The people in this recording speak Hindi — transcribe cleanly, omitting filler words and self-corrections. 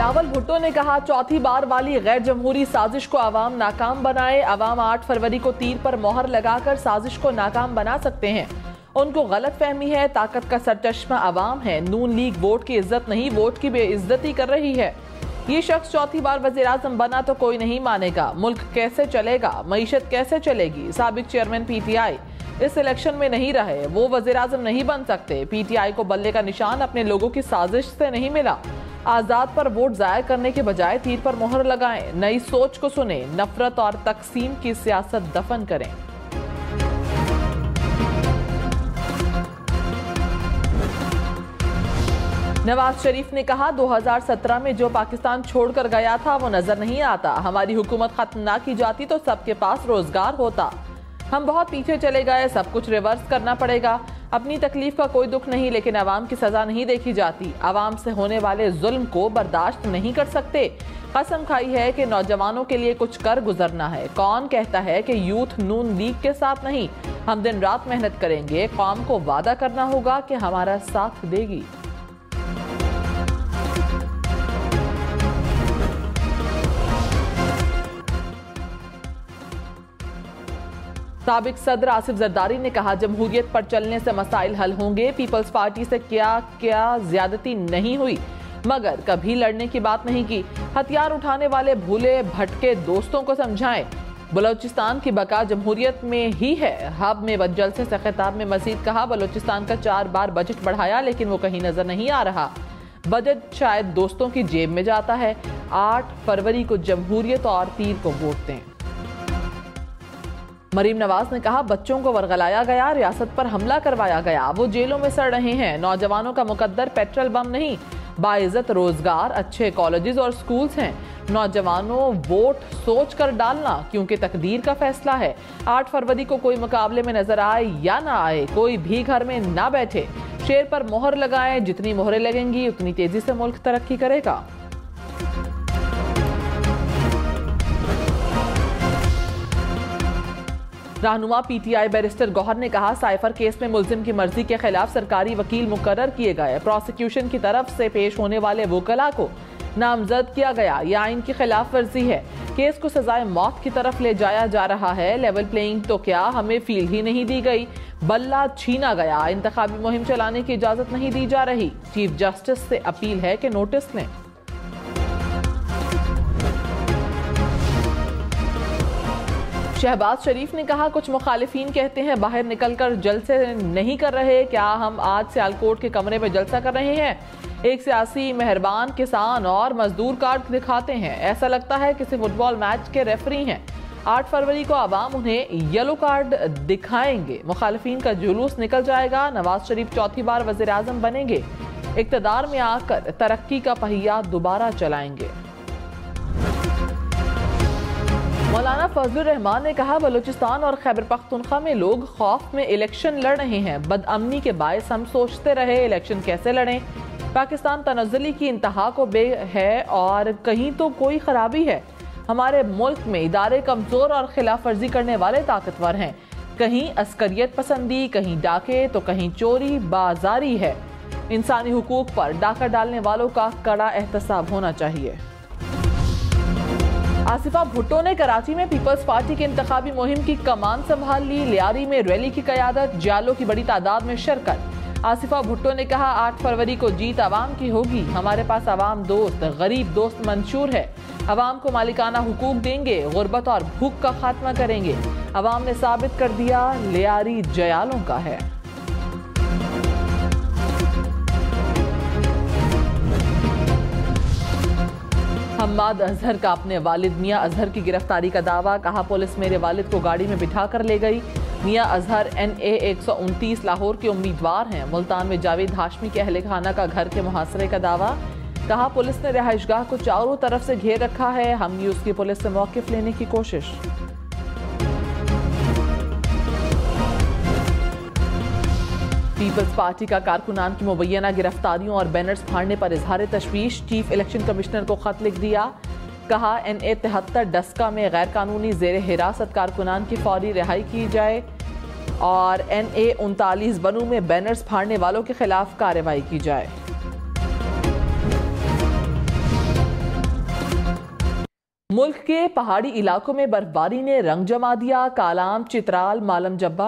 बिलावल भुट्टो ने कहा, चौथी बार वाली गैर जमहूरी साजिश को आवाम नाकाम बनाए। आवाम 8 फरवरी को तीर पर मोहर लगाकर साजिश को नाकाम बना सकते हैं। उनको गलत फहमी है। ताकत का सरचश्मा आवाम है। नून लीग वोट की इज्जत नहीं, वोट की बेइज्जती कर रही है। ये शख्स चौथी बार वज़ीर आज़म बना तो कोई नहीं मानेगा। मुल्क कैसे चलेगा, मईशत कैसे चलेगी। साबिक चेयरमैन PTI इस इलेक्शन में नहीं रहे, वो वज़ीर आज़म नहीं बन सकते। PTI को बल्ले का निशान अपने लोगों की साजिश से नहीं मिला। आज़ाद पर वोट ज़ाया करने के बजाय तीर पर मोहर लगाएं। नई सोच को सुने, नफरत और तकसीम की सियासत दफन करें। नवाज शरीफ ने कहा, 2017 में जो पाकिस्तान छोड़कर गया था वो नजर नहीं आता। हमारी हुकूमत खत्म ना की जाती तो सबके पास रोजगार होता। हम बहुत पीछे चले गए, सब कुछ रिवर्स करना पड़ेगा। अपनी तकलीफ का कोई दुख नहीं, लेकिन आवाम की सजा नहीं देखी जाती। आवाम से होने वाले जुल्म को बर्दाश्त नहीं कर सकते। कसम खाई है कि नौजवानों के लिए कुछ कर गुजरना है। कौन कहता है कि यूथ नून लीग के साथ नहीं। हम दिन रात मेहनत करेंगे। कौम को वादा करना होगा कि हमारा साथ देगी। साबिक सदर आसिफ जरदारी ने कहा, जमहूरियत पर चलने से मसाइल हल होंगे। पीपल्स पार्टी से क्या ज्यादती नहीं हुई, मगर कभी लड़ने की बात नहीं की। हथियार उठाने वाले भूले भटके दोस्तों को समझाएं। बलोचिस्तान की बका जमहूरियत में ही है। हब में जलसे से खिताब में मजीद कहा, बलोचिस्तान का 4 बार बजट बढ़ाया लेकिन वो कहीं नजर नहीं आ रहा। बजट शायद दोस्तों की जेब में जाता है। 8 फरवरी को जमहूरियत और तीर को वोट दें। मरीम नवाज ने कहा, बच्चों को वर्गलाया गया, रियासत पर हमला करवाया गया, वो जेलों में सड़ रहे हैं। नौजवानों का मुकद्दर पेट्रोल बम नहीं, बाइज्जत रोजगार, अच्छे कॉलेजेस और स्कूल्स हैं। नौजवानों, वोट सोच कर डालना, क्योंकि तकदीर का फैसला है। 8 फरवरी को कोई मुकाबले में नजर आए या ना आए, कोई भी घर में ना बैठे, शेर पर मोहर लगाएं। जितनी मोहरें लगेंगी उतनी तेजी से मुल्क तरक्की करेगा। रहनुमा PTI बैरिस्टर गौहर ने कहा, साइफर केस में मुल्जिम की मर्जी के खिलाफ सरकारी वकील मुकर्रर किए गए। प्रोसिक्यूशन की तरफ से पेश होने वाले वकला को नामजद किया गया। यह आइन की खिलाफ वर्जी है। केस को सजाए मौत की तरफ ले जाया जा रहा है। लेवल प्लेइंग तो क्या, हमें फील्ड ही नहीं दी गई, बल्ला छीना गया। इंतखाबी मुहिम चलाने की इजाजत नहीं दी जा रही। चीफ जस्टिस से अपील है कि नोटिस लें। शहबाज शरीफ ने कहा, कुछ मुखालिफिन कहते हैं बाहर निकलकर जलसे नहीं कर रहे। क्या हम आज सियालकोट के कमरे में जलसा कर रहे हैं? एक सियासी मेहरबान किसान और मजदूर कार्ड दिखाते हैं। ऐसा लगता है किसी फुटबॉल मैच के रेफरी हैं। 8 फरवरी को आवाम उन्हें येलो कार्ड दिखाएंगे। मुखालिफिन का जुलूस निकल जाएगा। नवाज शरीफ चौथी बार वज़ीर आज़म बनेंगे। इक़्तिदार में आकर तरक्की का पहिया दोबारा चलाएंगे। मौलाना फजलुर रहमान ने कहा, बलूचिस्तान और खैबर पख्तूनख्वा में लोग खौफ में इलेक्शन लड़ रहे हैं। बदअमनी के बायस हम सोचते रहे इलेक्शन कैसे लड़ें। पाकिस्तान तनज़्ज़ुली की इंतहा को बे है और कहीं तो कोई खराबी है। हमारे मुल्क में इदारे कमज़ोर और खिलाफ वर्जी करने वाले ताकतवर हैं। कहीं अस्करियत पसंदी, कहीं डाके तो कहीं चोरी बाजारी है। इंसानी हुकूक पर डाका डालने वालों का कड़ा एहतसाब होना चाहिए। आसिफा भुट्टो ने कराची में पीपल्स पार्टी की इंतखाबी मुहिम की कमान संभाल ली। लियारी में रैली की क़यादत, जालों की बड़ी तादाद में शिरकत। आसिफा भुट्टो ने कहा, 8 फरवरी को जीत आवाम की होगी। हमारे पास आवाम दोस्त, गरीब दोस्त मंशूर है। आवाम को मालिकाना हुकूक देंगे, गुर्बत और भूख का खात्मा करेंगे। आवाम ने साबित कर दिया लियारी जयालों का है। हम्माद अजहर का अपने वालिद मियां अजहर की गिरफ्तारी का दावा। कहा, पुलिस मेरे वालिद को गाड़ी में बिठा कर ले गई। मियां अजहर NA 129 लाहौर के उम्मीदवार हैं। मुल्तान में जावेद हाशमी के अहले खाना का घर के मुहासरे का दावा। कहा, पुलिस ने रिहाइशगाह को चारों तरफ से घेर रखा है। हम न्यूज़ की पुलिस से मौक़िफ़ लेने की कोशिश। पीपल्स पार्टी का कारकुनान की मुबैना गिरफ्तारियों और बैनर्स फाड़ने पर इजहार तशवीश। चीफ इलेक्शन कमिश्नर को खत लिख दिया। कहा, NA 73 डस्का में गैर कानूनी जेर हिरासत कारकुनान की फौरी रिहाई की जाए और NA 39 बनू में बैनर्स फाड़ने वालों के खिलाफ कार्रवाई की जाए। मुल्क के पहाड़ी इलाकों में बर्फबारी ने रंग जमा दिया। कालाम, चित्राल, मालम जब्बा